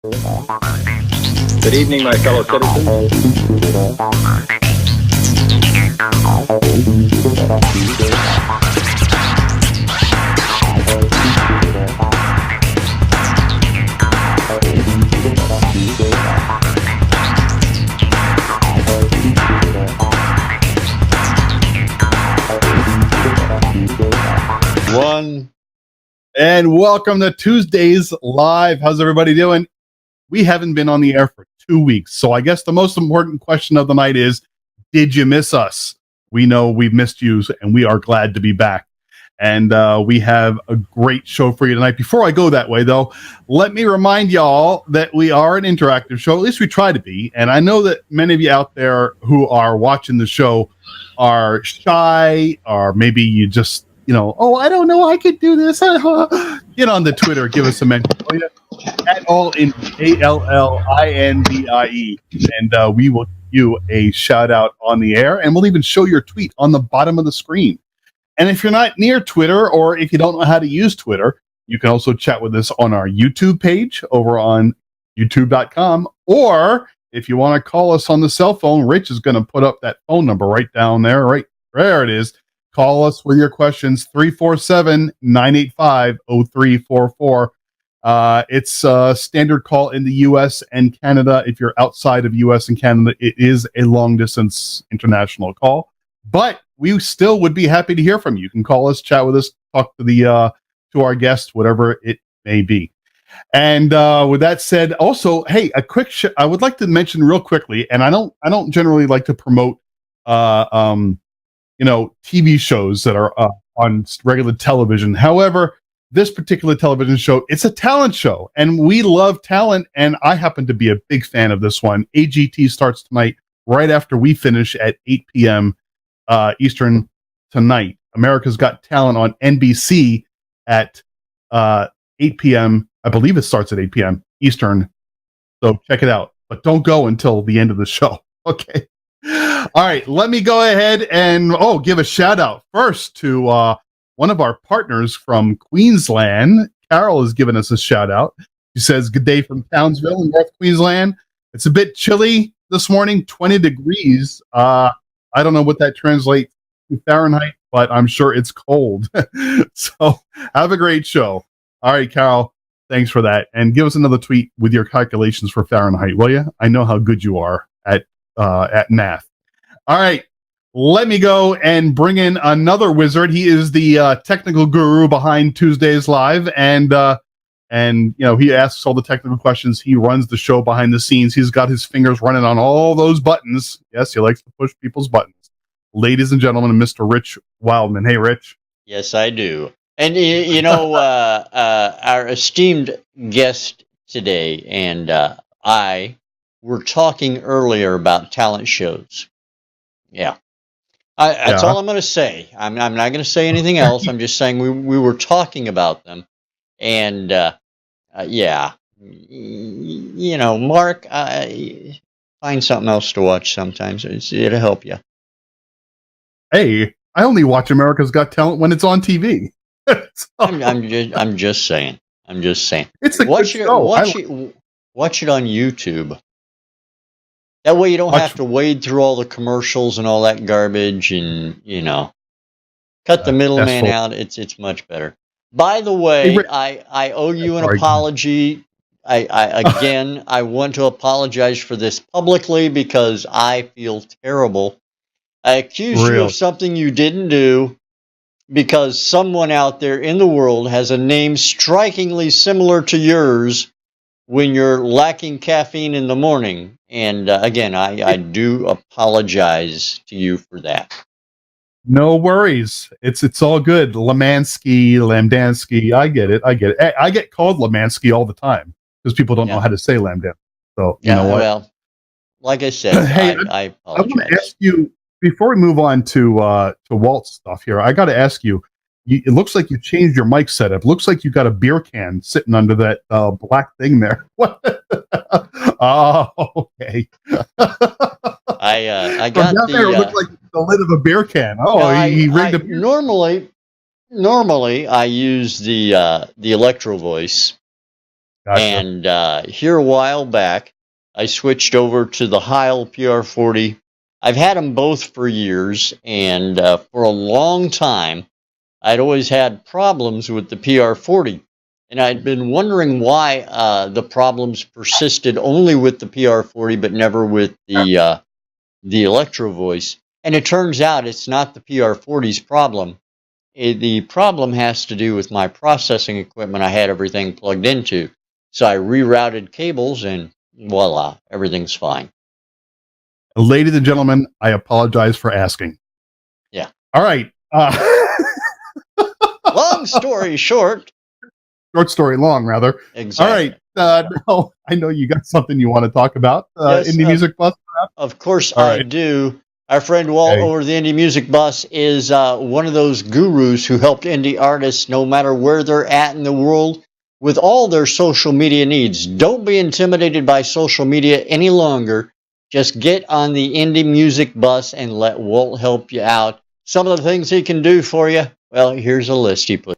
Good evening, my fellow citizens. And welcome to Tuesdays Live. How's everybody doing? We haven't been on the air for 2 weeks, so I guess the most important question of the night is, did you miss us? We know we've missed you, and we are glad to be back. And we have a great show for you tonight. Before I go that way, though, let me remind y'all that we are an interactive show. At least we try to be. And I know that many of you out there who are watching the show are shy, or maybe you just, oh, I don't know, I could do this. Get on the Twitter, give us a mention, will you? At all in ALLINDIE, and we will give you a shout out on the air, and we'll even show your tweet on the bottom of the screen. And if you're not near Twitter, or if you don't know how to use Twitter, you can also chat with us on our YouTube page over on youtube.com, or if you want to call us on the cell phone, Rich is going to put up that phone number right down there. Right there it is. Call us with your questions, 347-985-0344. It's a standard call in the U.S. and Canada. If you're outside of U.S. and Canada, it is a long-distance international call. But we still would be happy to hear from you. You can call us, chat with us, talk to to our guest, whatever it may be. And with that said, also, hey, a quick I would like to mention real quickly, and I don't generally like to promote TV shows that are on regular television. However, this particular television show, it's a talent show, and we love talent, and I happen to be a big fan of this one. AGT starts tonight, right after we finish at 8 p.m. Eastern tonight. America's Got Talent on NBC at 8 p.m. I believe it starts at 8 p.m. Eastern, so check it out. But don't go until the end of the show, okay? All right, let me go ahead and give a shout out first to one of our partners from Queensland. Carol has given us a shout out. She says, "Good day from Townsville in North Queensland. It's a bit chilly this morning, 20 degrees. I don't know what that translates to Fahrenheit, but I'm sure it's cold." So have a great show. All right, Carol, thanks for that. And give us another tweet with your calculations for Fahrenheit, will you? I know how good you are at math. All right, let me go and bring in another wizard. He is the technical guru behind Tuesdays Live, and he asks all the technical questions. He runs the show behind the scenes. He's got his fingers running on all those buttons. Yes, he likes to push people's buttons. Ladies and gentlemen, Mr. Rich Wildman. Hey, Rich. Yes, I do. And our esteemed guest today and I were talking earlier about talent shows. Yeah. That's all I'm going to say. I'm not going to say anything else. I'm just saying we were talking about them. And, Mark, find something else to watch sometimes. It'll help you. Hey, I only watch America's Got Talent when it's on TV. I'm just saying. It's a good show. Watch it on YouTube. That way you don't have to wade through all the commercials and all that garbage, and cut the middleman out. It's much better. By the way, I owe you an apology. I want to apologize for this publicly because I feel terrible. I accuse you of something you didn't do because someone out there in the world has a name strikingly similar to yours when you're lacking caffeine in the morning. And again, I do apologize to you for that. No worries. It's all good. Lamdansky. I get it. I get called Lamansky all the time because people don't know how to say Lamdansky. So you know what? Well, like I said, hey, I apologize. I want to ask you before we move on to Walt's stuff here. I got to ask you. It looks like you changed your mic setup. Looks like you got a beer can sitting under that black thing there. What? Oh, okay. I got down there. It looked like the lid of a beer can. Oh, he rigged a beer. Normally I use the Electro Voice. Gotcha. And here a while back, I switched over to the Heil PR40. I've had them both for years, and for a long time, I'd always had problems with the PR40. And I'd been wondering why the problems persisted only with the PR40, but never with the Electro Voice. And it turns out it's not the PR40's problem. The problem has to do with my processing equipment I had everything plugged into. So I rerouted cables and voila, everything's fine. Ladies and gentlemen, I apologize for asking. Yeah. All right. Long story short. Short story long, rather. Exactly. All right. Now, I know you got something you want to talk about. Yes, Indie Music Bus? Of course All I right. do. Our friend Walt over the Indie Music Bus is one of those gurus who helped indie artists no matter where they're at in the world with all their social media needs. Don't be intimidated by social media any longer. Just get on the Indie Music Bus and let Walt help you out. Some of the things he can do for you, well, here's a list he put.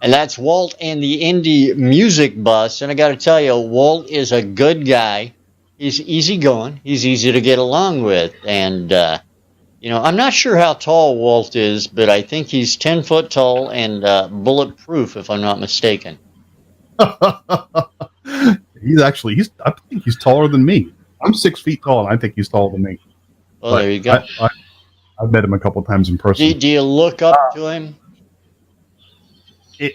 And that's Walt and the Indie Music Bus. And I got to tell you, Walt is a good guy. He's easygoing. He's easy to get along with. And, I'm not sure how tall Walt is, but I think he's 10 foot tall and bulletproof, if I'm not mistaken. I think he's taller than me. I'm 6 feet tall, and I think he's taller than me. Well, but there you go. I've met him a couple times in person. Do you look up to him?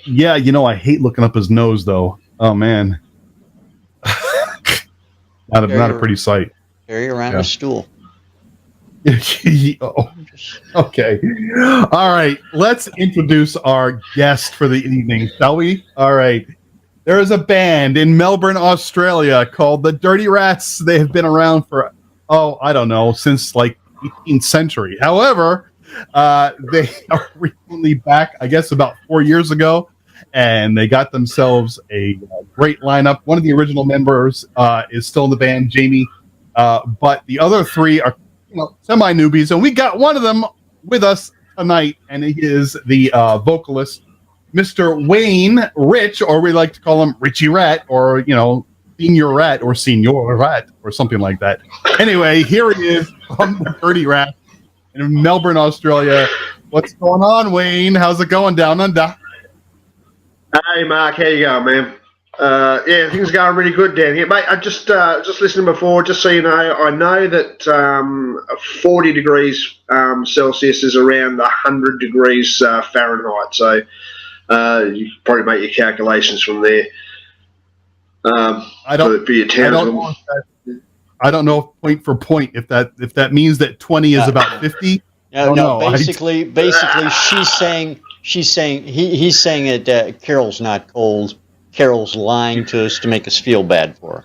Yeah, I hate looking up his nose, though. Oh, man. not a pretty sight. Carry around a stool. Oh, okay. All right. Let's introduce our guest for the evening, shall we? All right. There is a band in Melbourne, Australia called the Dirty Rats. They have been around for, I don't know, since like 18th century. However, they are recently back, I guess, about 4 years ago, and they got themselves a great lineup. One of the original members is still in the band, Jamie, but the other three are semi-newbies, and we got one of them with us tonight, and he is the vocalist, Mr. Wayne Rich, or we like to call him Richie Rat, or Senior Rat, or Senior Rat, or something like that. Anyway, here he is from the Dirty Rat in Melbourne, Australia. What's going on, Wayne? How's it going down under? Hey, Mark, how you going, man? Yeah, things are going really good down here, mate. I just listening before, just so you know, I know that 40 degrees Celsius is around 100 degrees Fahrenheit. So you can probably make your calculations from there. I don't know point for point if that means that 20 is about 50. No. Basically, he's saying that Carol's not cold. Carol's lying to us to make us feel bad for her.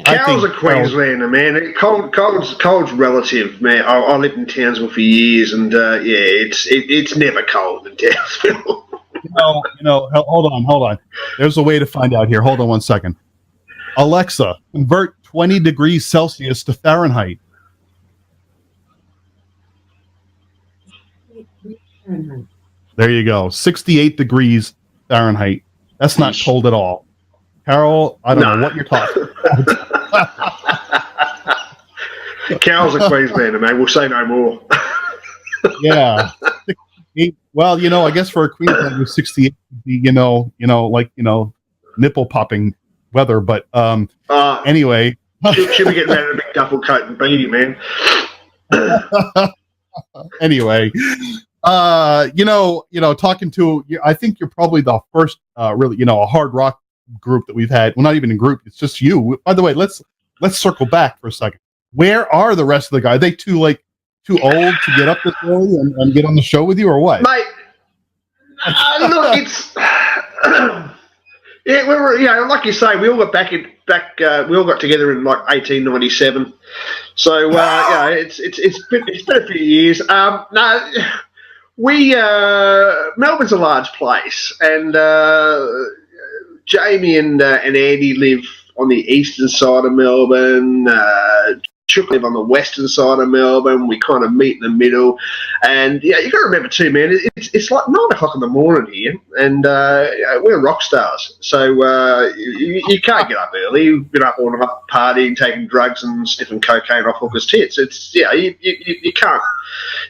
Carol's a Queenslander, man. Cold's relative, man. I lived in Townsville for years, and it's never cold in Townsville. Hold on. There's a way to find out here. Hold on 1 second. Alexa, convert 20 degrees Celsius to Fahrenheit. There you go. 68 degrees Fahrenheit. That's not cold at all. Carol, I don't know what you're talking about. Carol's a Queenslander, man. We'll say no more. Yeah. 68, well, I guess for a Queenslander, 68 would be, nipple popping weather. But anyway. She'll be getting out of a big duffel coat and beanie, man. Anyway. Talking to, I think you're probably the first really, a hard rock group that we've had. Well, not even a group, it's just you. By the way, let's circle back for a second. Where are the rest of the guys? Are they too old to get up this early and get on the show with you, or what? Mate, Look, it's yeah, we were, like you say, we all got we all got together in like 1897. So it's been a few years. No, Melbourne's a large place, and Jamie and Andy live on the eastern side of Melbourne. Chook live on the western side of Melbourne. We kind of meet in the middle, and you got to remember too, man. It's like 9:00 in the morning here, and we're rock stars. So you can't get up early. You've been up all night partying, taking drugs, and sniffing cocaine off hookers' tits. It's you can't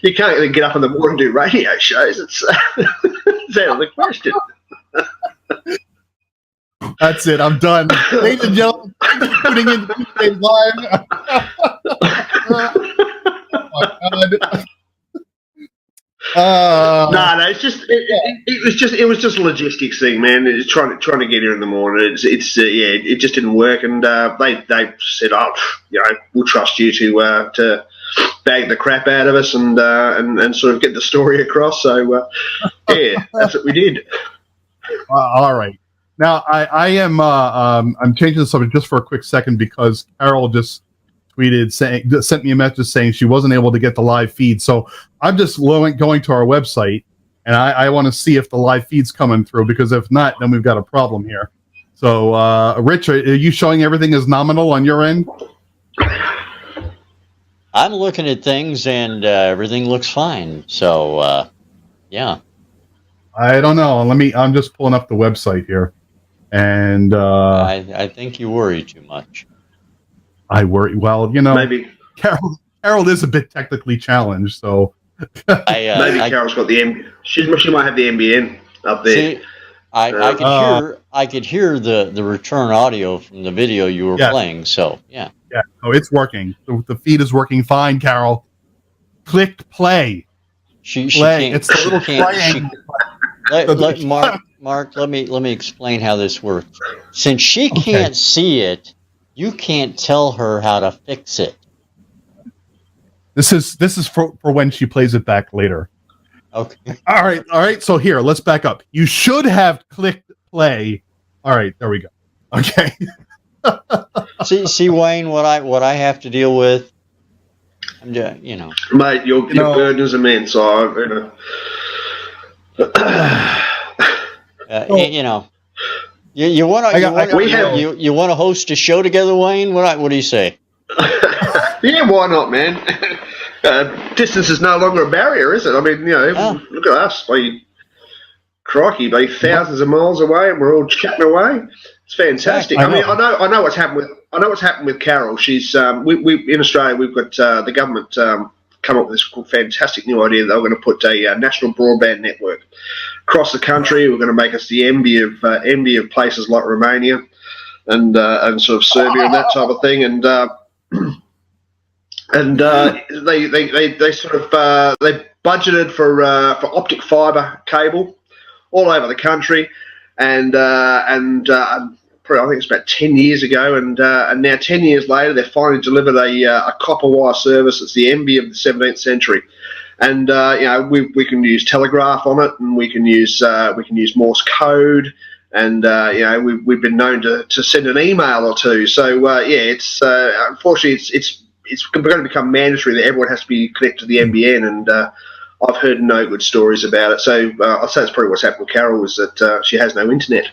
even get up in the morning and do radio shows. It's out of the question. That's it. I'm done. Ladies and gentlemen, thank you for tuning in to today's live. No, it's just it was just a logistics thing, man. It's trying to get here in the morning. It just didn't work, and they said, we'll trust you to bag the crap out of us and sort of get the story across. So that's what we did. All right. Now I'm changing the subject just for a quick second because Carol just sent me a message saying she wasn't able to get the live feed. So I'm just going to our website, and I want to see if the live feed's coming through, because if not, then we've got a problem here. So, Rich, are you showing everything as nominal on your end? I'm looking at things, and everything looks fine. So, yeah. I don't know. I'm just pulling up the website here, and I think you worry too much. I worry. Well, maybe Carol is a bit technically challenged, so maybe Carol's got the she might have the NBN up there. See, I could hear the return audio from the video you were playing. So yeah. Oh, it's working. The feed is working fine, Carol. Click play. She play. Can't, it's a little triangle. Mark, let me explain how this works. Since she can't see it, you can't tell her how to fix it. This is for when she plays it back later. Okay. All right. So here, let's back up. You should have clicked play. All right, there we go. Okay. see, Wayne, what I have to deal with. I'm just, mate, your burden is immense. So You want to host a show together, Wayne? What do you say? Yeah, why not, man? Distance is no longer a barrier, is it? I mean, look at us. Crikey, thousands of miles away, and we're all chatting away. It's fantastic. I mean, I know what's happened with Carol. She's we in Australia, we've got the government come up with this fantastic new idea that they're going to put a national broadband network across the country. We're going to make us the envy of places like Romania and sort of Serbia and that type of thing. And they sort of they budgeted for optic fibre cable all over the country, and I think it's about 10 years ago, and now 10 years later, they've finally delivered a copper wire service that's the envy of the 17th century. And we can use telegraph on it, and we can use Morse code, and we've been known to send an email or two. So it's unfortunately it's going to become mandatory that everyone has to be connected to the NBN, and I've heard no good stories about it. So I'd say that's probably what's happened with Carol, is that she has no internet.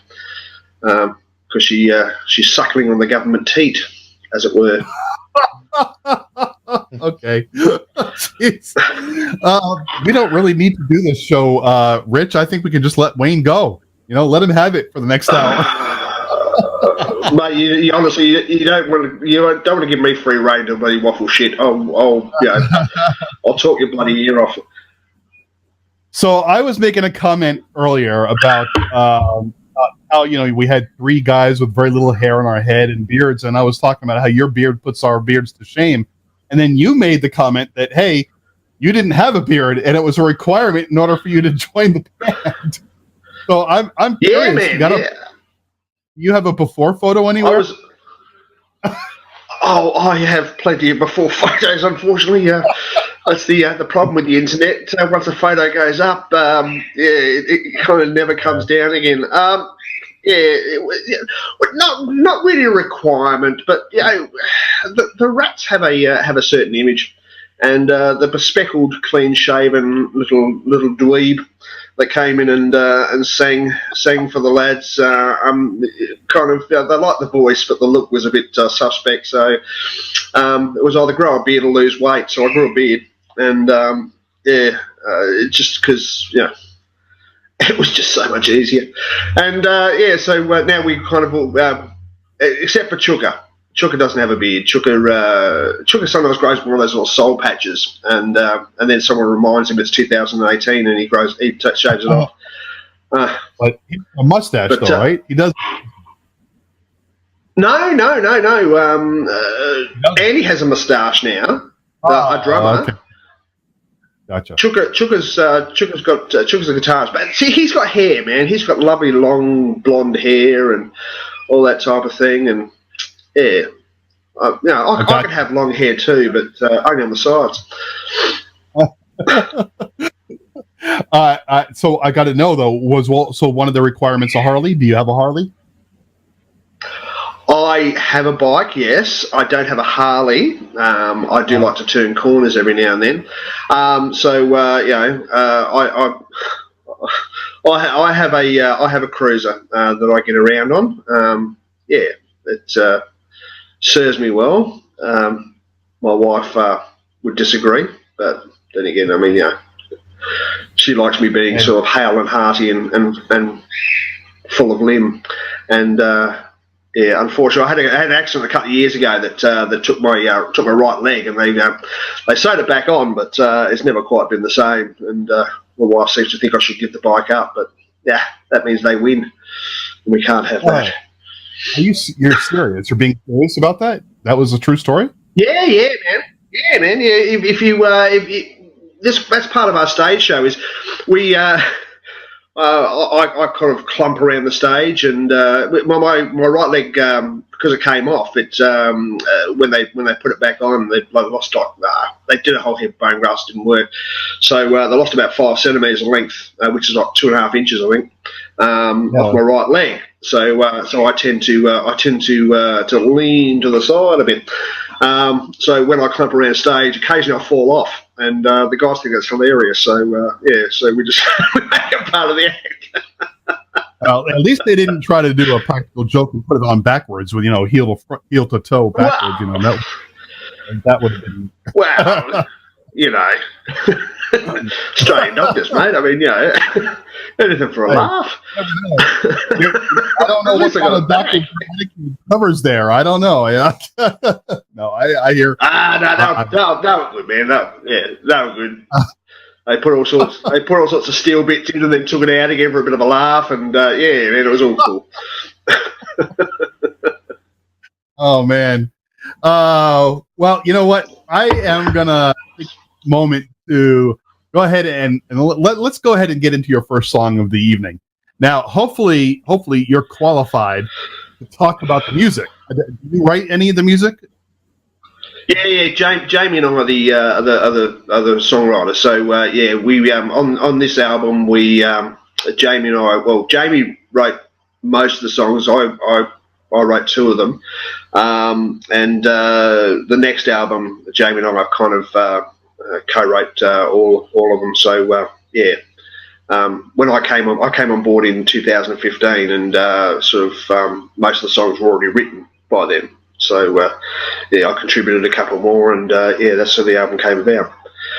Because she's suckling on the government teat, as it were. Okay. We don't really need to do this show, Rich. I think we can just let Wayne go. Let him have it for the next hour. Mate, you honestly, you don't want to give me free rein to bloody waffle shit. I'll talk your bloody ear off. So I was making a comment earlier about how we had three guys with very little hair on our head and beards, and I was talking about how your beard puts our beards to shame, and then you made the comment that, hey, you didn't have a beard and it was a requirement in order for you to join the band. So I'm curious. Man, you have a before photo anywhere? I have plenty of before photos, unfortunately. That's the problem with the internet. Once a photo goes up, it kind of never comes down again. Not really a requirement, but the rats have a certain image, and the bespectacled, clean-shaven little dweeb that came in and sang for the lads. Kind of, they liked the voice, but the look was a bit suspect. So it was either grow a beard or lose weight. So I grew a beard, and just because it was just so much easier. And so now we kind of except for Chuka. Chuka doesn't have a beard. Chuka sometimes grows one of those little soul patches, and then someone reminds him it's 2018, and he shaves it off. But a mustache, though, right? He does. No. Andy has a moustache now. A drummer. Okay. Gotcha. Chuka's a guitarist, but see, he's got hair, man. He's got lovely long blonde hair and all that type of thing, and. Yeah, I could have long hair too, but only on the sides. So I got to know though, so one of the requirements a Harley? Do you have a Harley? I have a bike, yes. I don't have a Harley. I do like to turn corners every now and then. I have a cruiser that I get around on. It serves me well. My wife would disagree, but then again, I mean, she likes me being sort of hale and hearty and full of limb. And unfortunately, I had an accident a couple of years ago that took my right leg, and they sewed it back on, but it's never quite been the same. And my wife seems to think I should give the bike up, but that means they win, and we can't have that. You're serious? You're being serious about that? That was a true story? Yeah, man. That's part of our stage show. Is we I kind of clump around the stage, and my right leg, because it came off, it when they put it back on, they lost they did a whole heap of bone grafts, didn't work, so they lost about 5 centimeters of length, which is like 2.5 inches, I think, off my right leg. So I tend to lean to the side a bit. So when I clump around stage, occasionally I fall off, and the guys think that's hilarious. So we just we make it part of the act. Well, at least they didn't try to do a practical joke and put it on backwards with heel to toe backwards. That would have been well, Australian doctors, mate. I mean, anything for a laugh. I don't know what kind of doctor covers there. I don't know. No, I hear. That was good, man. That was good. They put all sorts of steel bits in, and then took it out again for a bit of a laugh, and man, it was all cool. Oh man. Well, you know what? I am gonna take a moment to go ahead and let's go ahead and get into your first song of the evening. Now, hopefully you're qualified to talk about the music. Did you write any of the music? Yeah. Jamie and I are the other songwriters. So we on this album Jamie and I. Well, Jamie wrote most of the songs. I wrote 2 of them, and the next album, Jamie and I have kind of co-wrote all of them. So when I came on board in 2015, and most of the songs were already written by then. So I contributed a couple more, and that's how the album came about.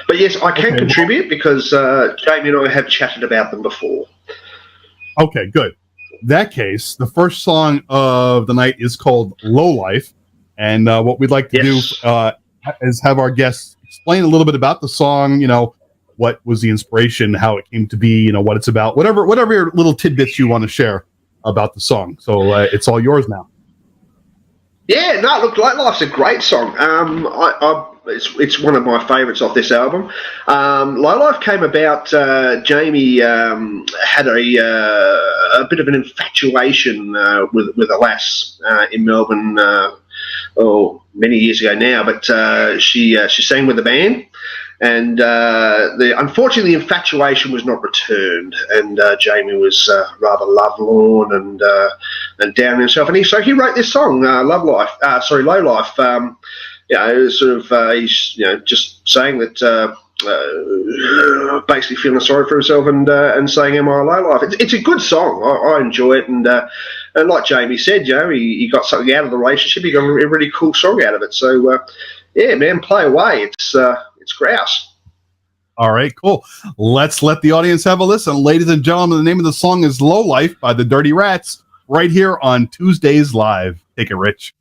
But yes, I can contribute because Jamie and I have chatted about them before. Okay, good. In that case, the first song of the night is called Low Life, and what we'd like to do is have our guests explain a little bit about the song, what was the inspiration, how it came to be, what it's about, whatever little tidbits you want to share about the song. So it's all yours now. Yeah, no, look, Low Life's a great song. It's one of my favourites off this album. Low Life came about. Jamie had a bit of an infatuation with a lass in Melbourne. Many years ago now, but she sang with the band, And unfortunately, the infatuation was not returned, and Jamie was rather lovelorn and down on himself. And so he wrote this song, Low Life. He's just saying that. Basically feeling sorry for himself and saying, "Am I a low life?" It's a good song. I enjoy it, and like Jamie said, he got something out of the relationship. He got a really cool song out of it. So yeah, man, play away. It's grouse. All right, cool. Let's let the audience have a listen, ladies and gentlemen. The name of the song is "Low Life" by the Dirty Rats, right here on Tuesdays Live. Take it, Rich.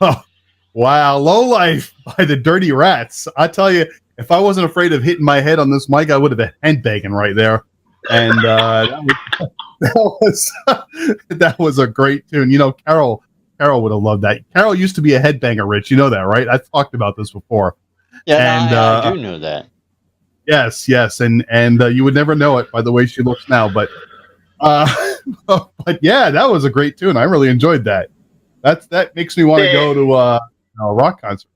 Oh, wow. Low Life by the Dirty Rats. I tell you, if I wasn't afraid of hitting my head on this mic, I would have been headbanging right there. And that was a great tune. You know, Carol would have loved that. Carol used to be a headbanger, Rich. You know that, right? I've talked about this before. Yeah, and, I do know that. Yes, and you would never know it by the way she looks now. But but yeah, that was a great tune. I really enjoyed that. That makes me want to go to a rock concert.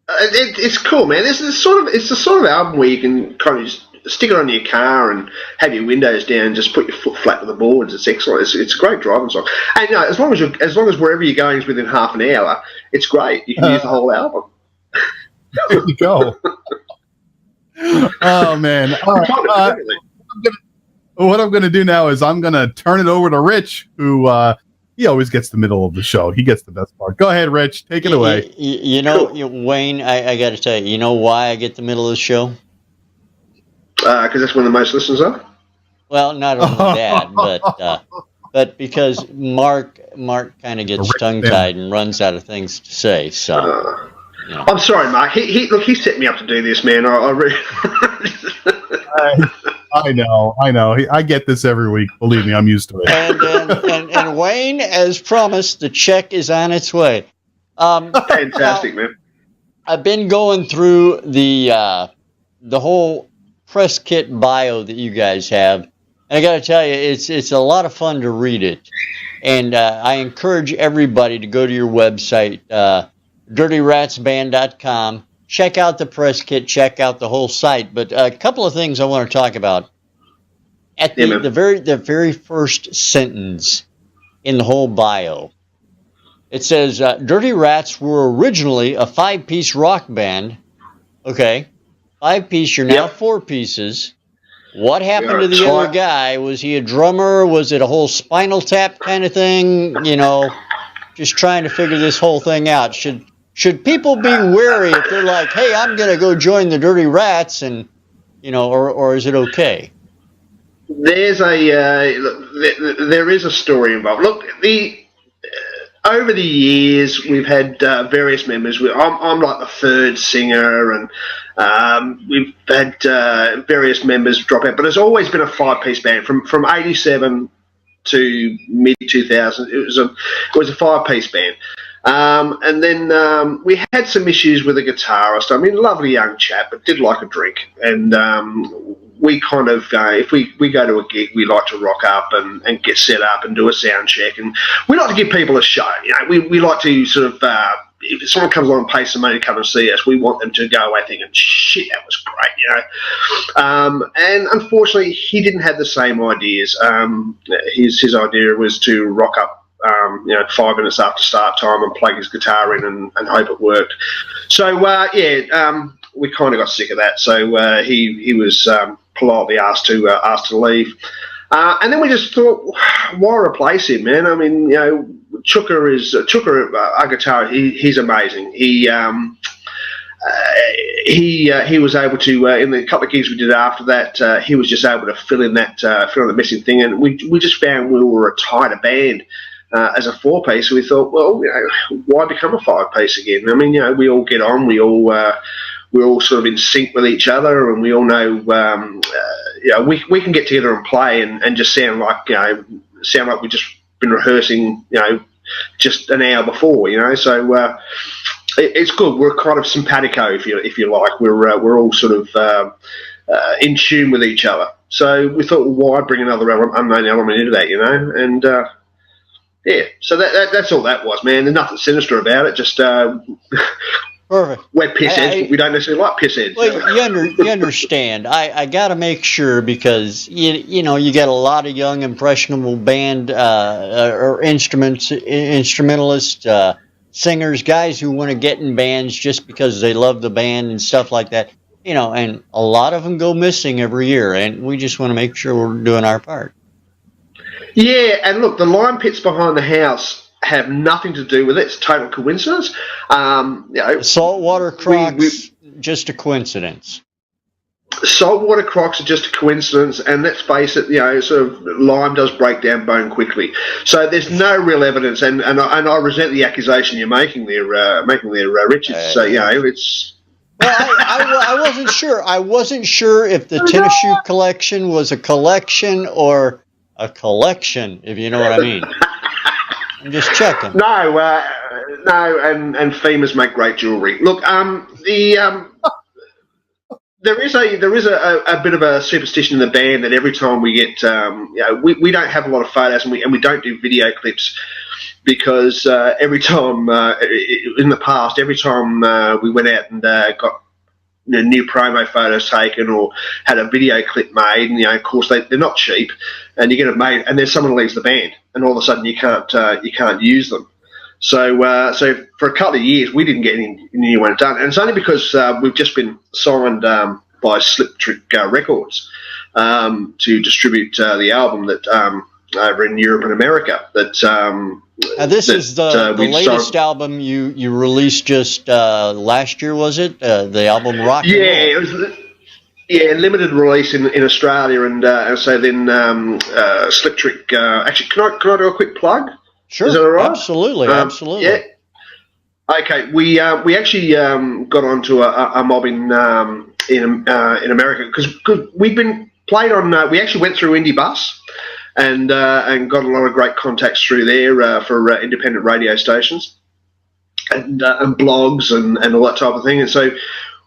It's cool, man. It's the sort of album where you can kind of just stick it on your car and have your windows down, and just put your foot flat to the boards. It's excellent. It's a great driving song. And you know, as long as wherever you're going is within half an hour, it's great. You can use the whole album. There you go. Oh man! What I'm going to do now is I'm going to turn it over to Rich, who he always gets the middle of the show. He gets the best part. Go ahead, Rich. Take it away. You know, Wayne, I got to tell you, you know why I get the middle of the show? Because that's when the most listeners are. Well, not only that, but but because Mark kind of gets tongue-tied and runs out of things to say. So, you know. I'm sorry, Mark. He set me up to do this, man. I really. I know. I get this every week. Believe me, I'm used to it. And Wayne, as promised, the check is on its way. Fantastic, man. I've been going through the whole press kit bio that you guys have, and I got to tell you, it's a lot of fun to read it. And I encourage everybody to go to your website, DirtyRatsBand.com. Check out the press kit, check out the whole site. But a couple of things I want to talk about. At the very first sentence in the whole bio, it says, Dirty Rats were originally a 5-piece rock band. Okay, 5-piece, you're now 4 pieces. What happened to the other guy? Was he a drummer? Was it a whole Spinal Tap kind of thing? You know, just trying to figure this whole thing out. Should people be wary if they're like, hey, I'm going to go join the Dirty Rats, and, you know, or is it okay? There's there is a story involved. Look, over the years, we've had various members. I'm like the third singer, and we've had various members drop out. But it's always been a 5-piece band from '87 to mid 2000. It was a 5-piece band. And then we had some issues with the guitarist. I mean, lovely young chap, but did like a drink. And we kind of, if we go to a gig, we like to rock up and get set up and do a sound check. And we like to give people a show. You know, we like to sort of, if someone comes along and pays some money to come and see us, we want them to go away thinking, shit, that was great, you know. And unfortunately, he didn't have the same ideas. His idea was to rock up, 5 minutes after start time and plug his guitar in and hope it worked. So, we kind of got sick of that. So he was politely asked to leave. And then we just thought, why replace him, man? I mean, you know, Chuka, our guitarist, he's amazing. He was able to, in the couple of gigs we did after that, he was just able to fill in the missing thing. And we just found we were a tighter band. As a 4-piece, we thought, well, you know, why become a 5-piece again? I mean, you know, we all get on, we're all sort of in sync with each other, and we all know, we can get together and play and just sound like we've just been rehearsing, you know, just an hour before, you know. So it's good. We're kind of simpatico, if you like. We're all sort of in tune with each other. So we thought, well, why bring another unknown element into that, you know? And so that's all that was, man. There's nothing sinister about it. Just perfect. We're pissheads, but we don't necessarily like pissheads. Well, you understand. I got to make sure, because you know you got a lot of young impressionable band or instrumentalists, singers, guys who want to get in bands just because they love the band and stuff like that. You know, and a lot of them go missing every year, and we just want to make sure we're doing our part. Yeah, and look, the lime pits behind the house have nothing to do with it. It's total coincidence. Saltwater Crocs, just a coincidence. Saltwater Crocs are just a coincidence, and let's face it, you know, sort of lime does break down bone quickly. So there's no real evidence, and I resent the accusation you're making there, Richard. So you know, it's. Well, I wasn't sure. I wasn't sure if the tennis shoe collection was a collection or a collection, if you know what I mean. I'm just checking. No, and femurs make great jewelry. Look, there is a bit of a superstition in the band that every time we get, we don't have a lot of photos, and we don't do video clips, because every time in the past, every time we went out and got new promo photos taken or had a video clip made, and of course they're not cheap, and you get it made, and then someone leaves the band, and all of a sudden you can't use them. So for a couple of years we didn't get any new ones done, and it's only because we've just been signed by Slip Trick Records to distribute the album that over in Europe and America. This is the latest album you released just last year, was it? The album Rock and Roll. Yeah, Yeah, limited release in Australia, and so then Slip Trick. Actually, can I do a quick plug? Sure. Is that all right? Absolutely. Absolutely. Yeah. Okay, we actually got onto a mob in America because we've been played on. We actually went through Indie Bus and got a lot of great contacts through there for independent radio stations and blogs and all that type of thing. And so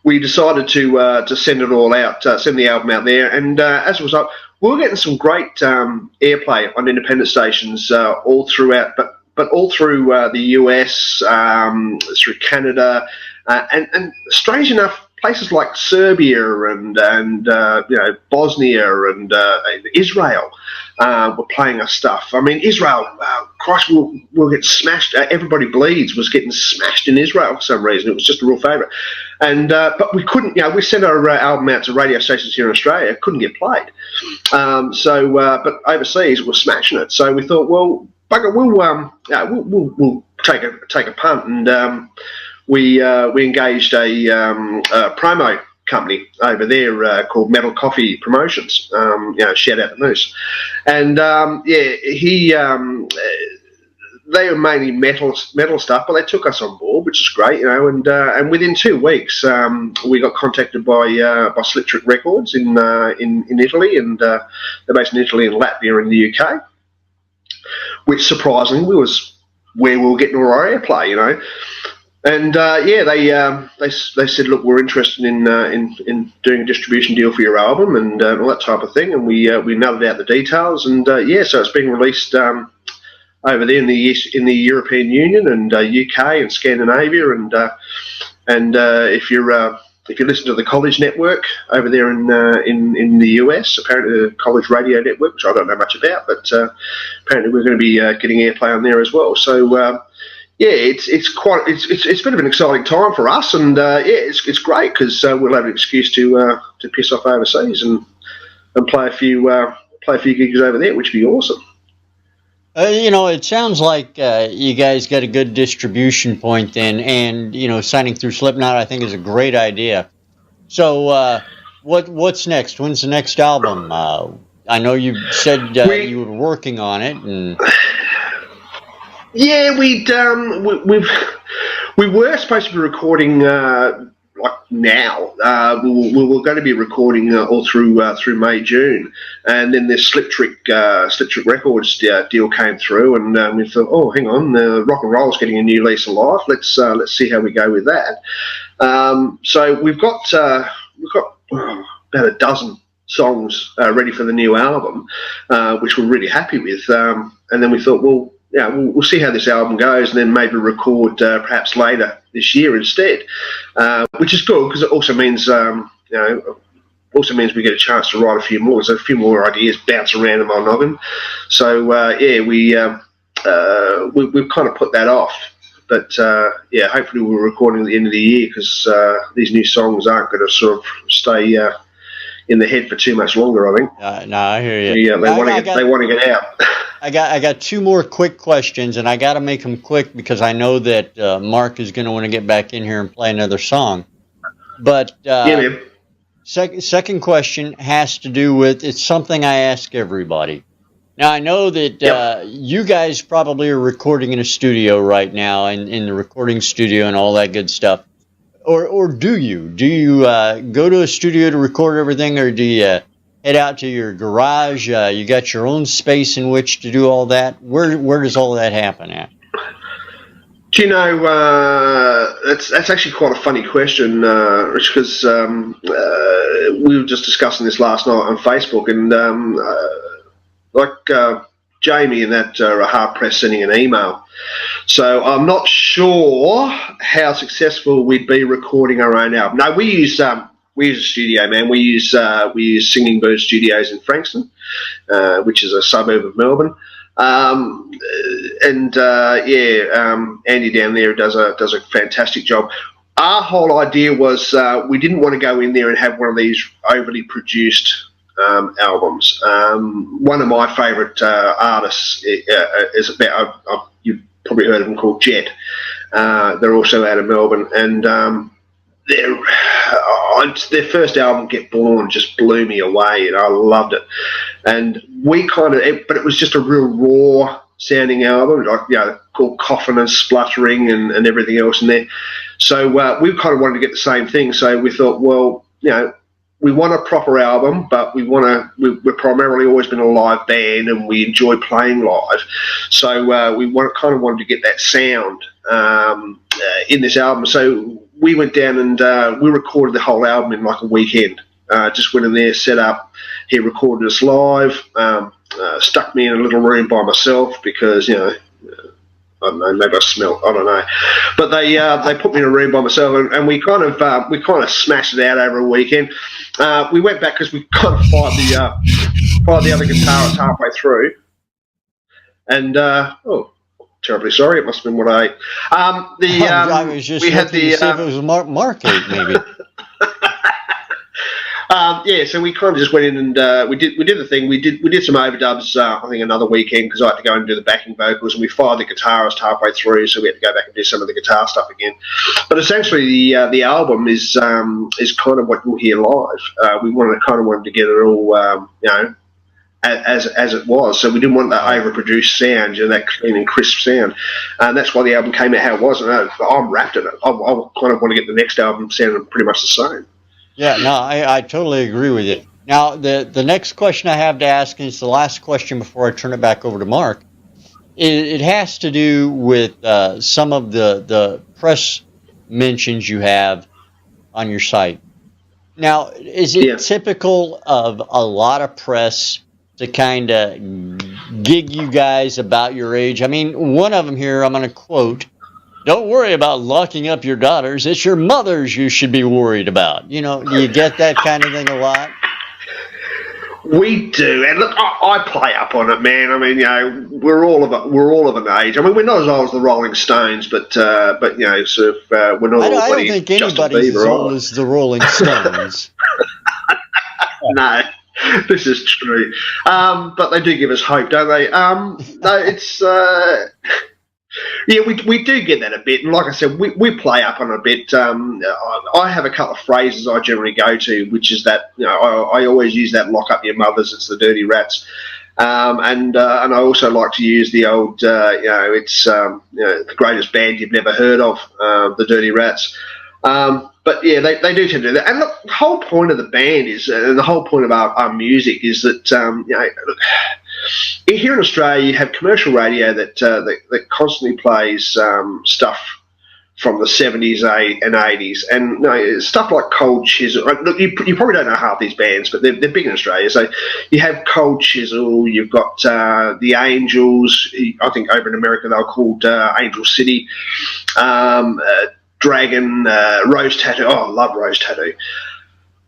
we decided to send it all out, send the album out there. And as a result, we were getting some great airplay on independent stations all throughout, but all through the US, through Canada, and strange enough, places like Serbia and Bosnia and Israel were playing our stuff. I mean, Israel, Christ, we'll get smashed. Everybody Bleeds was getting smashed in Israel for some reason. It was just a real favourite. And but we couldn't. We sent our album out to radio stations here in Australia. It couldn't get played. But overseas, we're smashing it. So we thought, well, bugger, we'll take a punt, and we engaged a promo company over there called Metal Coffee Promotions. Shout out to Moose, and they were mainly metal stuff, but they took us on board, which is great, and within 2 weeks we got contacted by Slip Trick Records in Italy, and they're based in Italy and Latvia and the UK, which surprisingly was where we were getting all our airplay, And they said, look, we're interested in doing a distribution deal for your album and all that type of thing. And we nailed out the details. And so it's being released over there in the European Union and UK and Scandinavia. And if you listen to the College Network over there in the US, apparently the College Radio Network, which I don't know much about, but apparently we're going to be getting airplay on there as well. So. It's been an exciting time for us, and it's great because we'll have an excuse to piss off overseas and play a few gigs over there, which would be awesome. It sounds like you guys got a good distribution point then, and signing through Slipknot I think is a great idea. So what's next? When's the next album? I know you said you were working on it, and. Yeah, we were supposed to be recording like now. We were going to be recording all through May, June, and then the Slip Trick Records deal came through, and we thought, oh, hang on, rock and roll's getting a new lease of life. Let's see how we go with that. So we've got about a dozen songs ready for the new album, which we're really happy with. And then we thought, well. Yeah, we'll see how this album goes, and then maybe record perhaps later this year instead, which is good because it also means we get a chance to write a few more. There's a few more ideas bounce around in my noggin. So we've kind of put that off, but hopefully we're recording at the end of the year because these new songs aren't going to sort of stay in the head for too much longer. I think. No, I hear you. Yeah, they want to get out. I got 2 more quick questions, and I got to make them quick because I know that Mark is going to want to get back in here and play another song. But second question has to do with, it's something I ask everybody. Now, I know that you guys probably are recording in a studio right now, in the recording studio and all that good stuff. Or do you? Do you go to a studio to record everything, or do you head out to your garage? You got your own space in which to do all that? Where does all that happen at? Do you know, that's actually quite a funny question, Rich, because we were just discussing this last night on Facebook, and Jamie and that are hard-pressed sending an email. So I'm not sure how successful we'd be recording our own album. No, we use a studio, man. We use Singing Bird Studios in Frankston, which is a suburb of Melbourne. Andy down there does a fantastic job. Our whole idea was we didn't want to go in there and have one of these overly produced albums. One of my favourite artists is you've probably heard of them, called Jet. They're also out of Melbourne, and their first album, Get Born, just blew me away, and I loved it. And we but it was just a real raw sounding album, like, called coughing and spluttering and everything else in there. So we kind of wanted to get the same thing. So we thought, well, we want a proper album, but we've primarily always been a live band, and we enjoy playing live. So we wanted to get that sound in this album. So we went down and we recorded the whole album in like a weekend. Just went in there, set up. He recorded us live. Stuck me in a little room by myself because, I don't know, maybe I smell, I don't know. But they put me in a room by myself, and we kind of smashed it out over a weekend. We went back because we kind of fired the other guitarist halfway through, and terribly sorry, it must have been what I ate. I was just we had the see if it was Mark ate maybe. So we kind of just went in and we did the thing. We did some overdubs. I think another weekend because I had to go and do the backing vocals, and we fired the guitarist halfway through, so we had to go back and do some of the guitar stuff again. But essentially, the album is kind of what you'll hear live. We wanted to get it all, as it was. So we didn't want that overproduced sound, that clean and crisp sound, and that's why the album came out how it was. And I'm wrapped in it. I kind of want to get the next album sounding pretty much the same. Yeah, no, I totally agree with you. Now, the next question I have to ask, and it's the last question before I turn it back over to Mark, it has to do with some of the press mentions you have on your site. Now, is it typical of a lot of press to kind of gig you guys about your age? I mean, one of them here, I'm going to quote, "Don't worry about locking up your daughters. It's your mothers you should be worried about." Do you get that kind of thing a lot? We do, and look, I play up on it, man. I mean, we're all of an age. I mean, we're not as old as the Rolling Stones, but sort of, we're not. I don't think anybody's as old as the Rolling Stones. No, this is true. But they do give us hope, don't they? No, it's. Yeah, we do get that a bit, and like I said, we play up on it a bit. I have a couple of phrases I generally go to, which is that I always use that "lock up your mothers, it's the dirty rats," and I also like to use the old it's the greatest band you've never heard of, the Dirty Rats. But yeah, they do tend to do that. And look, the whole point of the band is, and the whole point of our music is that here in Australia, you have commercial radio that constantly plays stuff from the 70s and 80s, and stuff like Cold Chisel. Look, you probably don't know half these bands, but they're big in Australia. So you have Cold Chisel, you've got the Angels. I think over in America they're called Angel City. Dragon, Rose Tattoo. Oh, I love Rose Tattoo,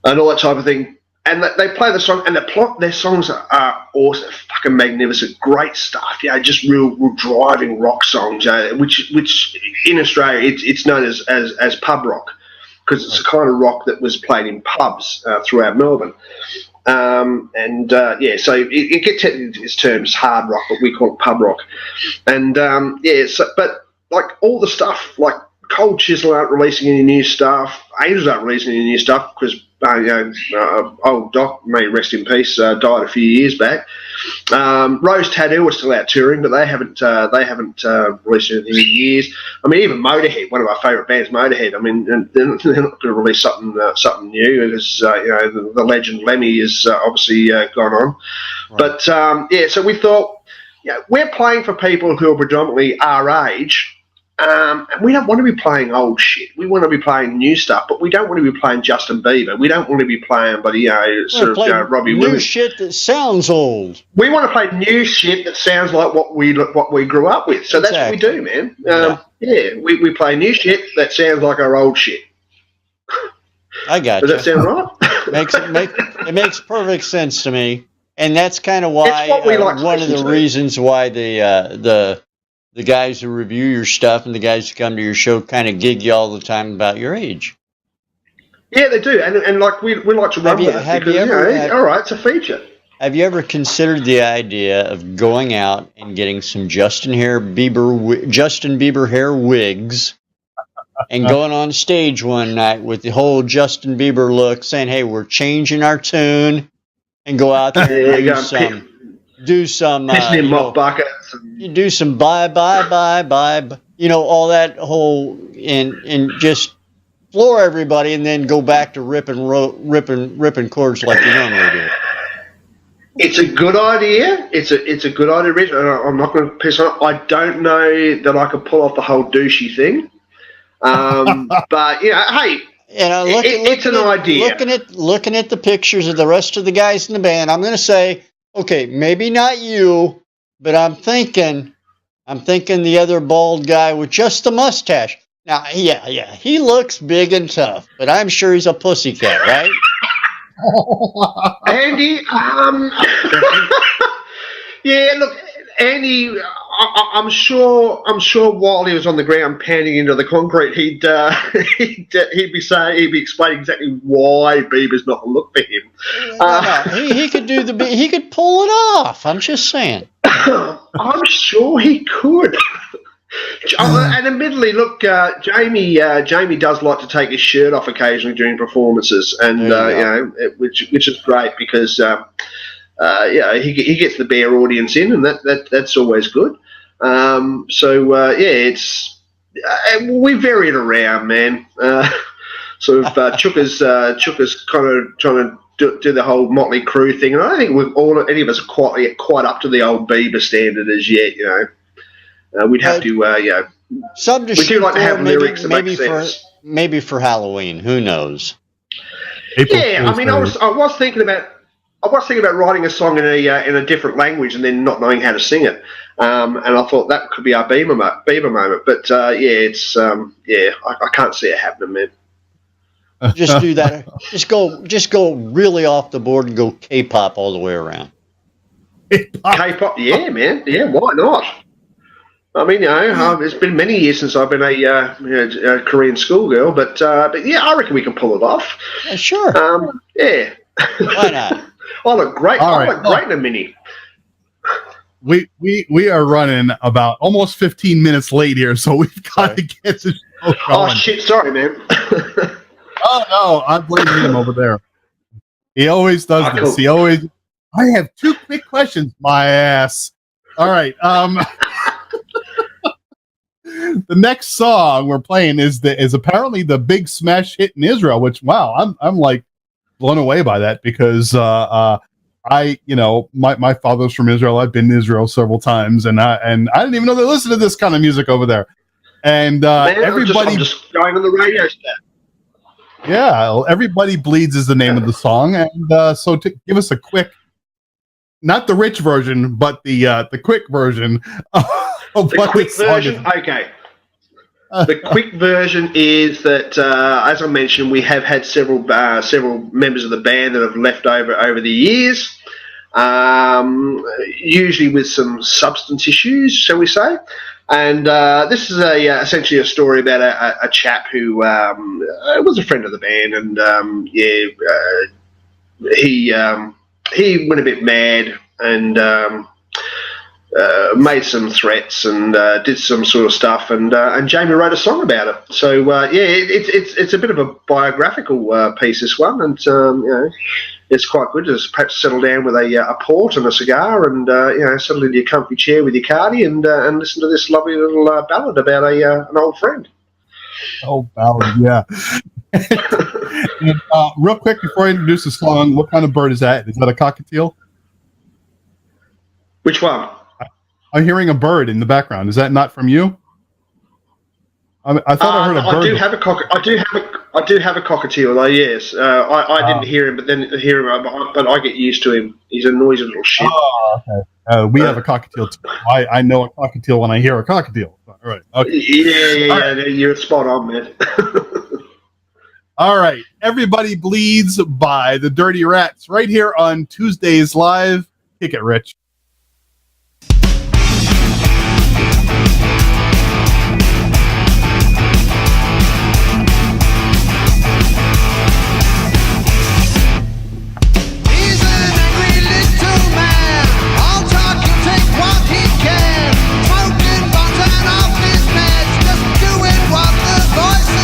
and all that type of thing. And they play the song, and their songs are awesome, fucking magnificent, great stuff. Just real driving rock songs. Which in Australia it's known as pub rock, because it's the kind of rock that was played in pubs throughout Melbourne. So it gets its terms hard rock, but we call it pub rock. And but like all the stuff, like Cold Chisel aren't releasing any new stuff. Angels aren't releasing any new stuff because old Doc, may rest in peace, died a few years back. Rose Tattoo are still out touring, but they haven't released anything in years. I mean, even Motorhead, one of our favourite bands, Motorhead. I mean, they're not going to release something new because the legend Lemmy is obviously gone on. Right. But so we thought, we're playing for people who are predominantly our age. And we don't want to be playing old shit. We want to be playing new stuff, but we don't want to be playing Justin Bieber. We don't want to be playing, Robbie Williams. New shit that sounds old. We want to play new shit that sounds like what we grew up with. So That's what we do, man. We play new shit that sounds like our old shit. I got you. Does that sound right? It makes perfect sense to me, and that's kind of why one of the reasons why the guys who review your stuff and the guys who come to your show kind of gig you all the time about your age. Yeah, they do, and like we like to run with it because all right, it's a feature. Have you ever considered the idea of going out and getting some Justin Bieber hair wigs and going on stage one night with the whole Justin Bieber look, saying, "Hey, we're changing our tune," and go out there and do some pissing in mop buckets. You do some bye, all that whole and just floor everybody, and then go back to ripping chords like you normally do. It's a good idea. It's a good idea, Rich. I'm not going to piss on it. I don't know that I could pull off the whole douchey thing. But hey, it's an idea. Looking at the pictures of the rest of the guys in the band, I'm going to say, okay, maybe not you, but I'm thinking the other bald guy with just the mustache. Now, yeah, he looks big and tough, but I'm sure he's a pussycat, right? Andy, yeah, look, Andy, I'm sure while he was on the ground pounding into the concrete, he'd be explaining exactly why Bieber's not the look for him. No. He could he could pull it off. I'm just saying. I'm sure he could. And admittedly, look, Jamie does like to take his shirt off occasionally during performances, and which is great because he gets the bear audience in, and that's always good. It's we vary it around, man. Chooker's kind of trying to do the whole Motley Crue thing, and I don't think any of us are quite up to the old Bieber standard as yet, we'd have to, Some to we do like to have lyrics that maybe make sense. Maybe for Halloween, who knows? I was thinking about writing a song in a different language and then not knowing how to sing it, and I thought that could be our Bieber moment. But I can't see it happening, man. Just do that. Just go really off the board and go K-pop all the way around. K-pop, yeah, man, yeah, why not? I mean, it's been many years since I've been a Korean schoolgirl, but yeah, I reckon we can pull it off. Yeah, sure. Yeah. Why not? I look great. I look great in a mini. We are running about almost 15 minutes late here, so we've got to get the show going. Oh shit! Sorry, man. Oh no, I'm blaming him over there. He always does this. Cool. I have 2 quick questions, my ass. All right. The next song we're playing is apparently the big smash hit in Israel, which I'm like blown away by that because my father's from Israel. I've been to Israel several times, and I didn't even know they listened to this kind of music over there. And everybody I'm just going on the radio set. Yeah, Everybody Bleeds is the name of the song, and so to give us a quick, not the rich version, but the quick version. The quick version? Okay. The quick version is that, as I mentioned, we have had several members of the band that have left over the years, usually with some substance issues, shall we say. And this is essentially a story about a chap who was a friend of the band, and he went a bit mad and made some threats and did some sort of stuff, and Jamie wrote a song about it. So it's a bit of a biographical piece, this one, and it's quite good to perhaps settle down with a port and a cigar, and settle into your comfy chair with your cardi and listen to this lovely little ballad about an old friend. Oh, ballad, yeah. And, real quick before I introduce the song, what kind of bird is that? Is that a cockatiel? Which one? I'm hearing a bird in the background. Is that not from you? I thought I heard a bird. I do have a cockatiel, though. Yes, I didn't hear him, but I get used to him. He's a noisy little shit. Oh, okay. We have a cockatiel too. I know a cockatiel when I hear a cockatiel. All right. Okay. Yeah. Right. You're spot on, man. All right. Everybody Bleeds by the Dirty Rats right here on Tuesdays Live. Kick it, Rich. Voice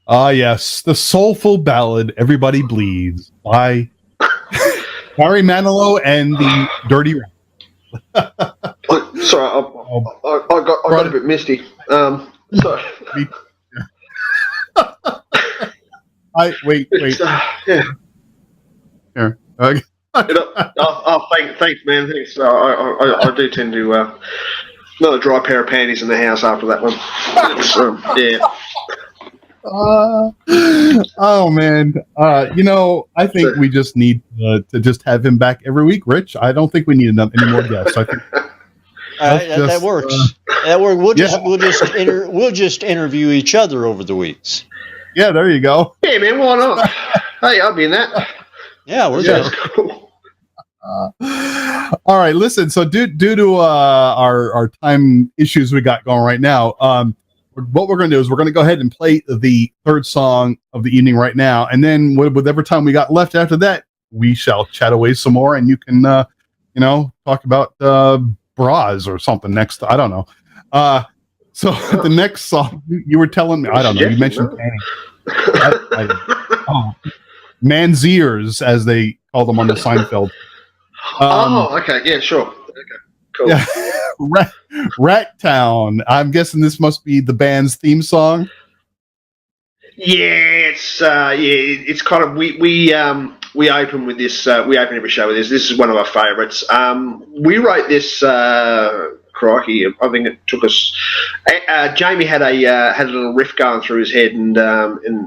Ah, yes, the soulful ballad "Everybody Bleeds" by Barry Manilow and the Dirty Rat. Sorry, I got a bit misty. Sorry. Wait. Yeah. Here. Okay. Thanks, man. Thanks. I do tend to not a dry pair of panties in the house after that one. Yeah. Oh man. I think we just need to just have him back every week, Rich. I don't think we need any more guests. I think that works. That works. We'll just interview each other over the weeks. Yeah, there you go. Yeah, man. Why not? Hey, I'll be in that. Yeah, we're That's cool. All right, listen. So due to our time issues we got going right now, what we're going to do is we're going to go ahead and play the third song of the evening right now, and then with every time we got left after that, we shall chat away some more, and you can talk about bras or something next. I don't know. So the next song you were telling me, I don't know. You mentioned Manziers, as they call them on the Seinfeld. Okay. Yeah, sure. Okay, cool. Yeah. Rat Town. I'm guessing this must be the band's theme song. Yeah, it's kind of we open with this. We open every show with this. This is one of our favourites. We wrote this. Crikey, I think it took us. Jamie had a little riff going through his head, and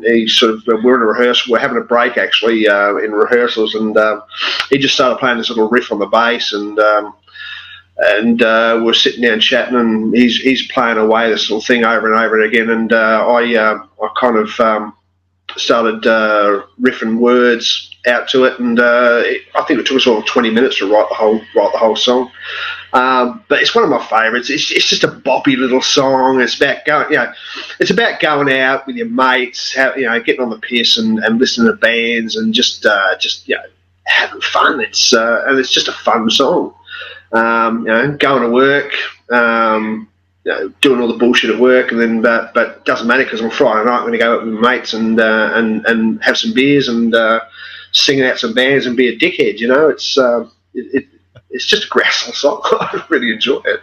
he sort of we're in a rehearsal. We're having a break actually in rehearsals, and he just started playing this little riff on the bass, and we're sitting down chatting, and he's playing away this little thing over and over again, and I kind of started riffing words out to it, and I think it took us all 20 minutes to write the whole song. But it's one of my favourites. It's just a boppy little song. It's about going out with your mates, getting on the piss and listening to bands and just having fun. It's just a fun song. Going to work, doing all the bullshit at work, and then but it doesn't matter because on Friday night I'm going to go out with my mates and have some beers and sing out some bands and be a dickhead. It's just a grassy song. I really enjoy it.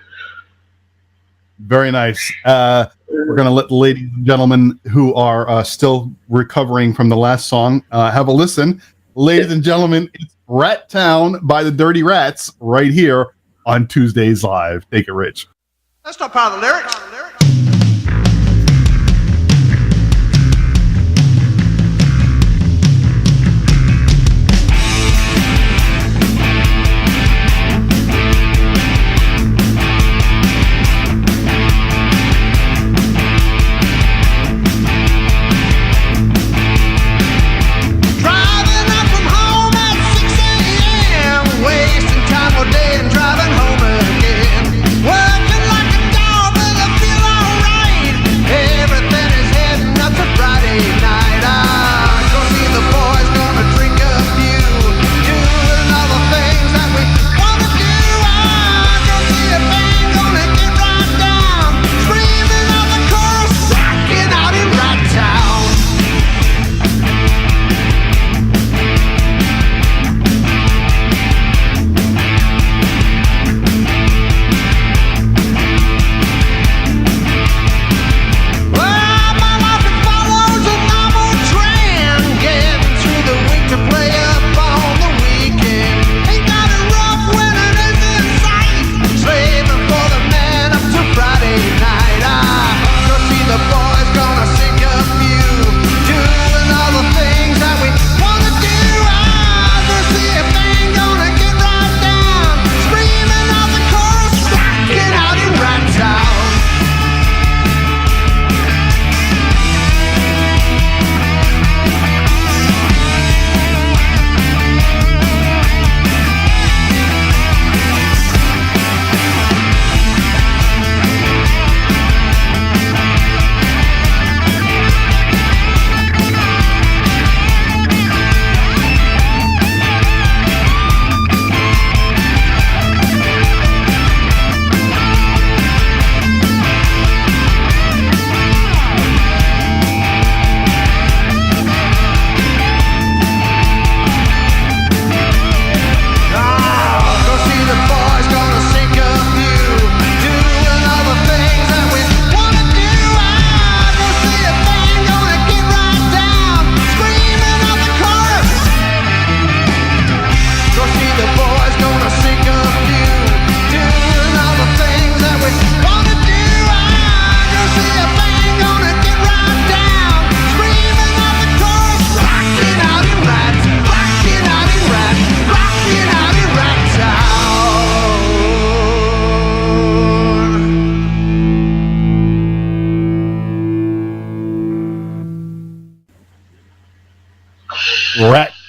Very nice. We're going to let the ladies and gentlemen who are still recovering from the last song have a listen. Ladies and gentlemen, it's Rat Town by the Dirty Rats right here on Tuesdays Live. Take it, Rich. That's not part of the lyrics. Wasting time all day and driving home again. Working like a dog with a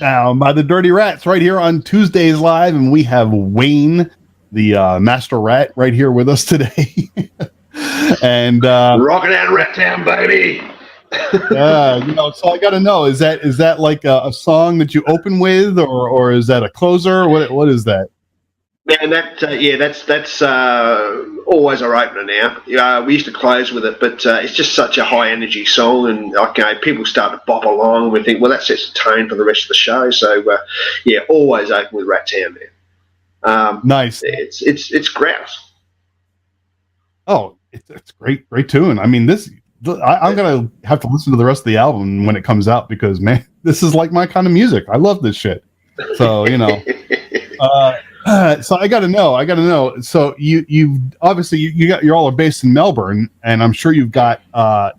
Down by the Dirty Rats right here on Tuesdays Live, and we have Wayne, the Master Rat, right here with us today. And rocking out Rat Town, baby. So I got to know, is that like a song that you open with, or is that a closer? What is that? Man, that's always our opener now. We used to close with it, but it's just such a high energy song, and people start to bop along, and we think, well, that sets the tone for the rest of the show. So always open with Rat Town, man. Nice. It's grouse. Oh, it's great tune. I mean, I'm gonna have to listen to the rest of the album when it comes out, because man, this is like my kind of music. I love this shit. So so I got to know. So you obviously you're all based in Melbourne, and I'm sure you've got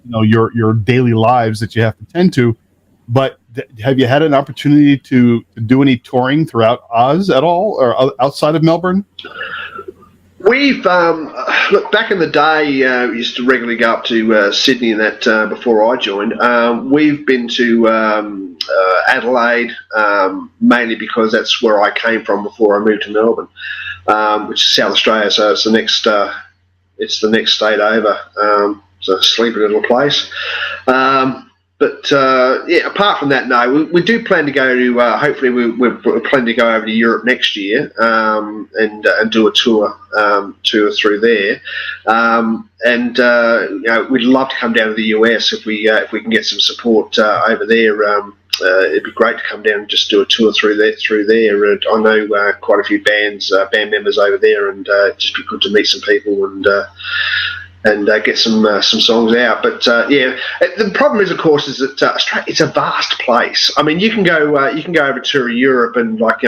your daily lives that you have to tend to. But have you had an opportunity to do any touring throughout Oz at all, or outside of Melbourne? We've look, back in the day, we used to regularly go up to Sydney and that before I joined. We've been to Adelaide, mainly because that's where I came from before I moved to Melbourne, which is South Australia. So it's the next state over. It's a sleepy little place. But apart from that, no, we do plan to go to. Hopefully, we're planning to go over to Europe next year and do a tour through there. We'd love to come down to the US if we can get some support over there. It'd be great to come down and just do a tour through there. And I know quite a few band members over there, and just be good to meet some people and get some songs out. But the problem is, of course, is that Australia, it's a vast place. I mean, you can go over to Europe and drive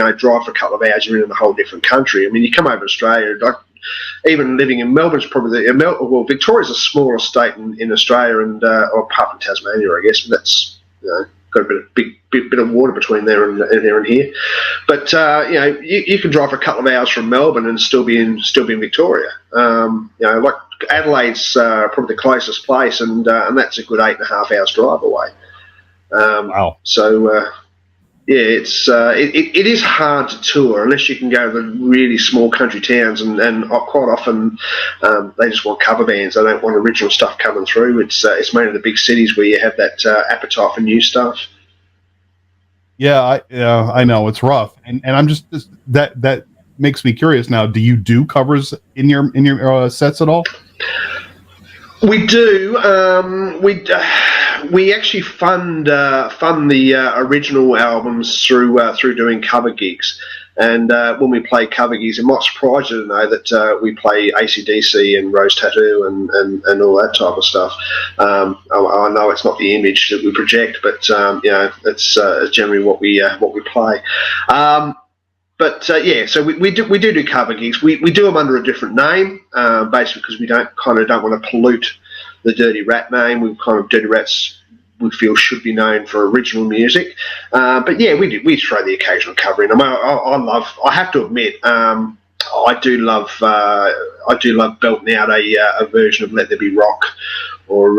for a couple of hours, you're in a whole different country. I mean, you come over to Australia, even living in Melbourne's probably Victoria's a smaller state in Australia, and or apart from Tasmania, I guess. But that's got a bit of water between there and here. But you can drive for a couple of hours from Melbourne and still be in Victoria. Like Adelaide's probably the closest place, and that's a good 8.5 hours drive away. Wow. So it is hard to tour unless you can go to the really small country towns, and quite often they just want cover bands. They don't want original stuff coming through. It's mainly the big cities where you have that appetite for new stuff. Yeah, I know it's rough, and I'm just that makes me curious now. Do you do covers in your sets at all? We do. We actually fund the original albums through doing cover gigs. And when we play cover gigs, it might surprise you to know that we play AC/DC and Rose Tattoo and all that type of stuff. I know it's not the image that we project, but it's generally what we play. So we do cover gigs. We do them under a different name, basically because we don't want to pollute the Dirty Rat name. Dirty Rats, we feel, should be known for original music. We throw the occasional cover in. I have to admit, I do love belting out a version of Let There Be Rock, or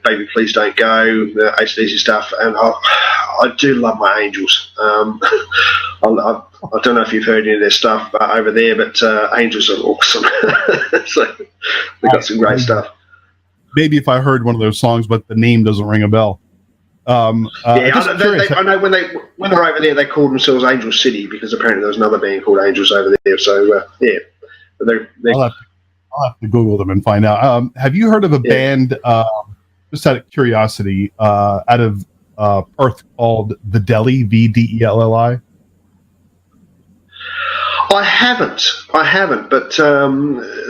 Baby Please Don't Go, the AC/DC stuff, and I do love my Angels. I don't know if you've heard any of their stuff over there, but Angels are awesome. So they've got some great stuff. Maybe if I heard one of those songs, but the name doesn't ring a bell. I know when they're over there, they called themselves Angel City because apparently there was another band called Angels over there. So I'll have to Google them and find out. Have you heard of a band, just out of curiosity, out of Perth called Videlli, VDELLI? I haven't. But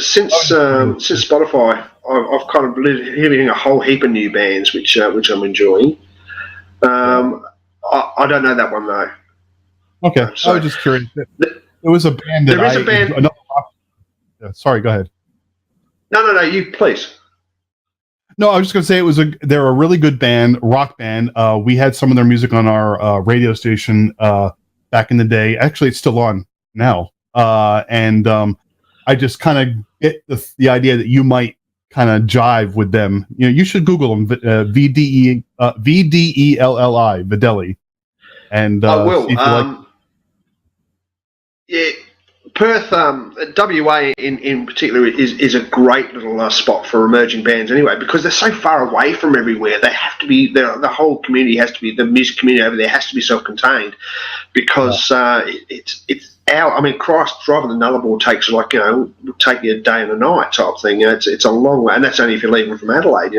since Spotify, I've kind of been hearing a whole heap of new bands, which I'm enjoying. I don't know that one though. Okay, I was just curious. There was a band that there is a band. Sorry, go ahead. No, you please. No, I was just going to say they're a really good band, rock band. We had some of their music on our radio station back in the day. Actually, it's still on now. I just kind of get the idea that you might kind of jive with them. You should Google them. VDELLI, Videlli. And I will. see if you like. Yeah, Perth, WA in particular is a great little spot for emerging bands anyway, because they're so far away from everywhere. They have to be, the whole community has to be, the music community over there has to be self-contained, because it's I mean, Christ, driving the Nullarbor takes will take you a day and a night type thing. It's a long way, and that's only if you're leaving from Adelaide.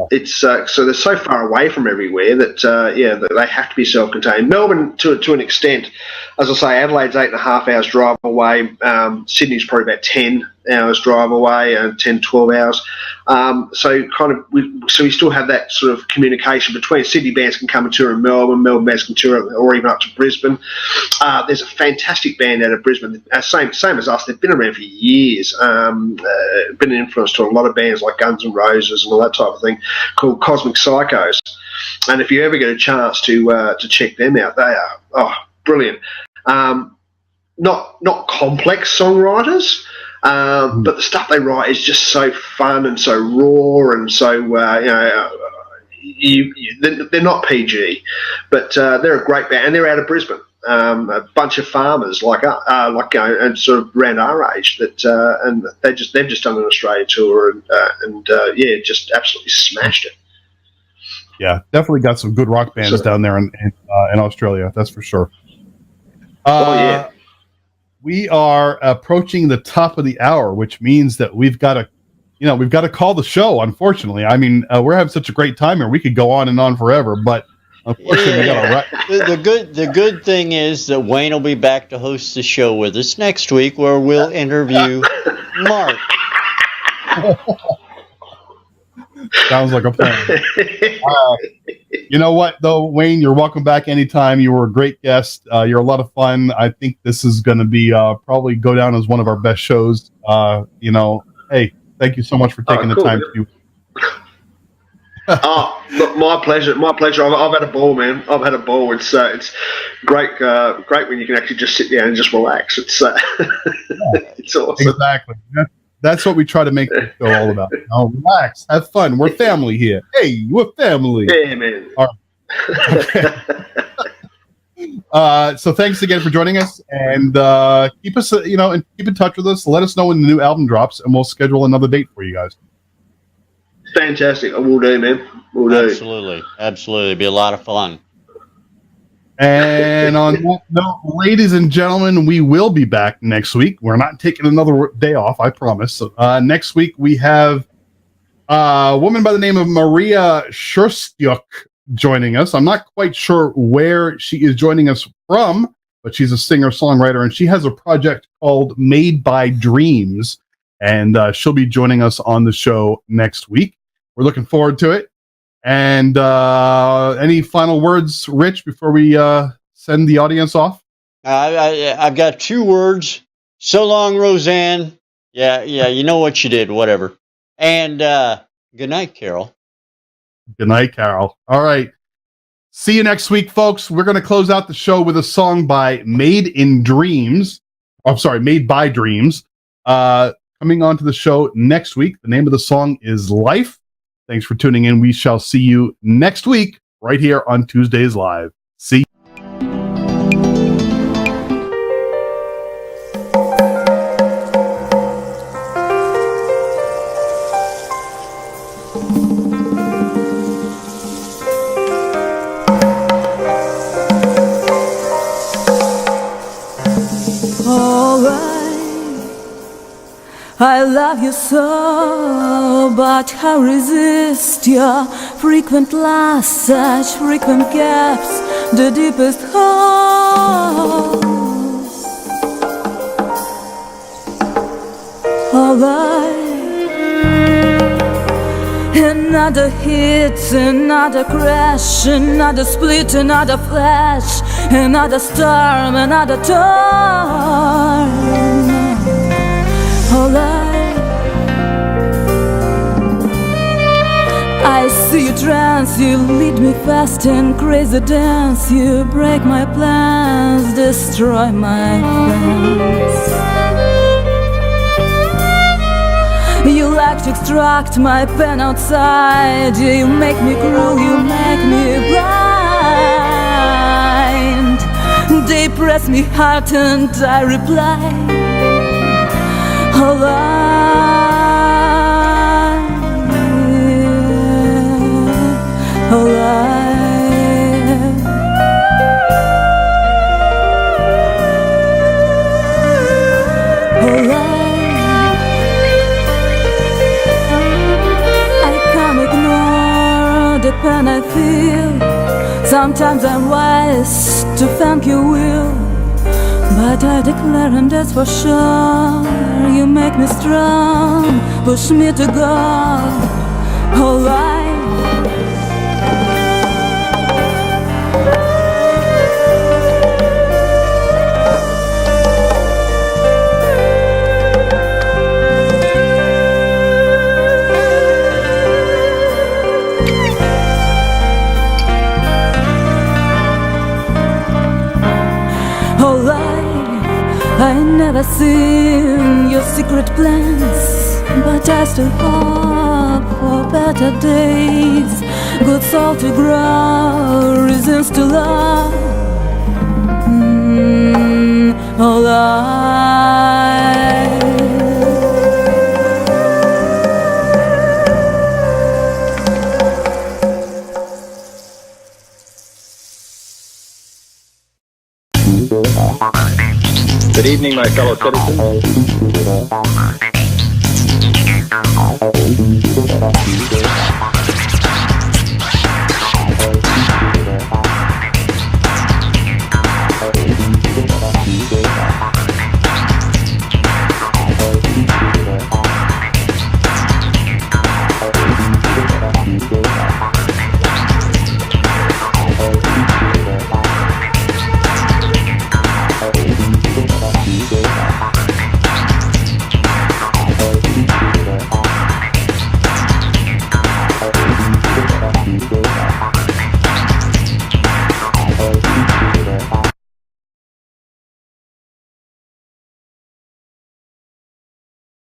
It's so they're so far away from everywhere that that they have to be self-contained. Melbourne, to an extent, as I say, Adelaide's 8.5 hours drive away. Sydney's probably about 10 hours drive away, 10, 12 hours. So we still have that sort of communication between Sydney bands can come and tour in Melbourne bands can tour, or even up to Brisbane. There's a fantastic band out of Brisbane, same as us. They've been around for years. Been an influence to a lot of bands like Guns N' Roses and all that type of thing, called Cosmic Psychos. And if you ever get a chance to check them out, they are brilliant. Not complex songwriters. But the stuff they write is just so fun and so raw and so they're not PG, but they're a great band, and they're out of Brisbane. A bunch of farmers and sort of around our age and they've just done an Australia tour and just absolutely smashed it. Yeah, definitely got some good rock bands down there in Australia. That's for sure. We are approaching the top of the hour, which means that we've got to call the show. Unfortunately, I mean, we're having such a great time here. We could go on and on forever, but unfortunately, we got to the good thing is that Wayne will be back to host the show with us next week, where we'll interview Mark. Sounds like a plan. You know what, though, Wayne? You're welcome back anytime. You were a great guest. You're a lot of fun. I think this is going to be probably go down as one of our best shows. Hey, thank you so much for taking the time to do. Look, my pleasure. My pleasure. I've had a ball, man. I've had a ball. It's great. Great when you can actually just sit down and just relax. It's it's awesome. Exactly. That's what we try to make the show all about. Relax, have fun. We're family here. Hey, we're family. Yeah, man. All right. Okay. So thanks again for joining us, and keep us, and keep in touch with us. Let us know when the new album drops, and we'll schedule another date for you guys. Fantastic. I will do, man. Will do. Absolutely. Be a lot of fun. And on that note, ladies and gentlemen, we will be back next week. We're not taking another day off, I promise. Next week, we have a woman by the name of Maria Scherstyuk joining us. I'm not quite sure where she is joining us from, but she's a singer-songwriter, and she has a project called Made by Dreams, and she'll be joining us on the show next week. We're looking forward to it. And any final words, Rich, before we send the audience off? I've got 2 words. So long, Roseanne. Yeah, you know what you did, whatever. And good night, Carol. Good night, Carol. All right. See you next week, folks. We're going to close out the show with a song by Made by Dreams. Coming on to the show next week. The name of the song is Life. Thanks for tuning in. We shall see you next week right here on Tuesdays Live. See you. I love you so, but how resist your frequent loss, such frequent gaps, the deepest holes. Another hit, another crash, another split, another flash, another storm, another torn. I see you trance, you lead me fast in crazy dance. You break my plans, destroy my plans. You like to extract my pen outside. You make me cruel, you make me blind. They press me hard and I reply, oh, pain I feel. Sometimes I'm wise to thank your will, but I declare, and that's for sure, you make me strong, push me to go. Oh, life. I never seen your secret plans, but I still hope for better days. Good soul to grow, reasons to love. Oh, life. Good evening, my fellow citizens.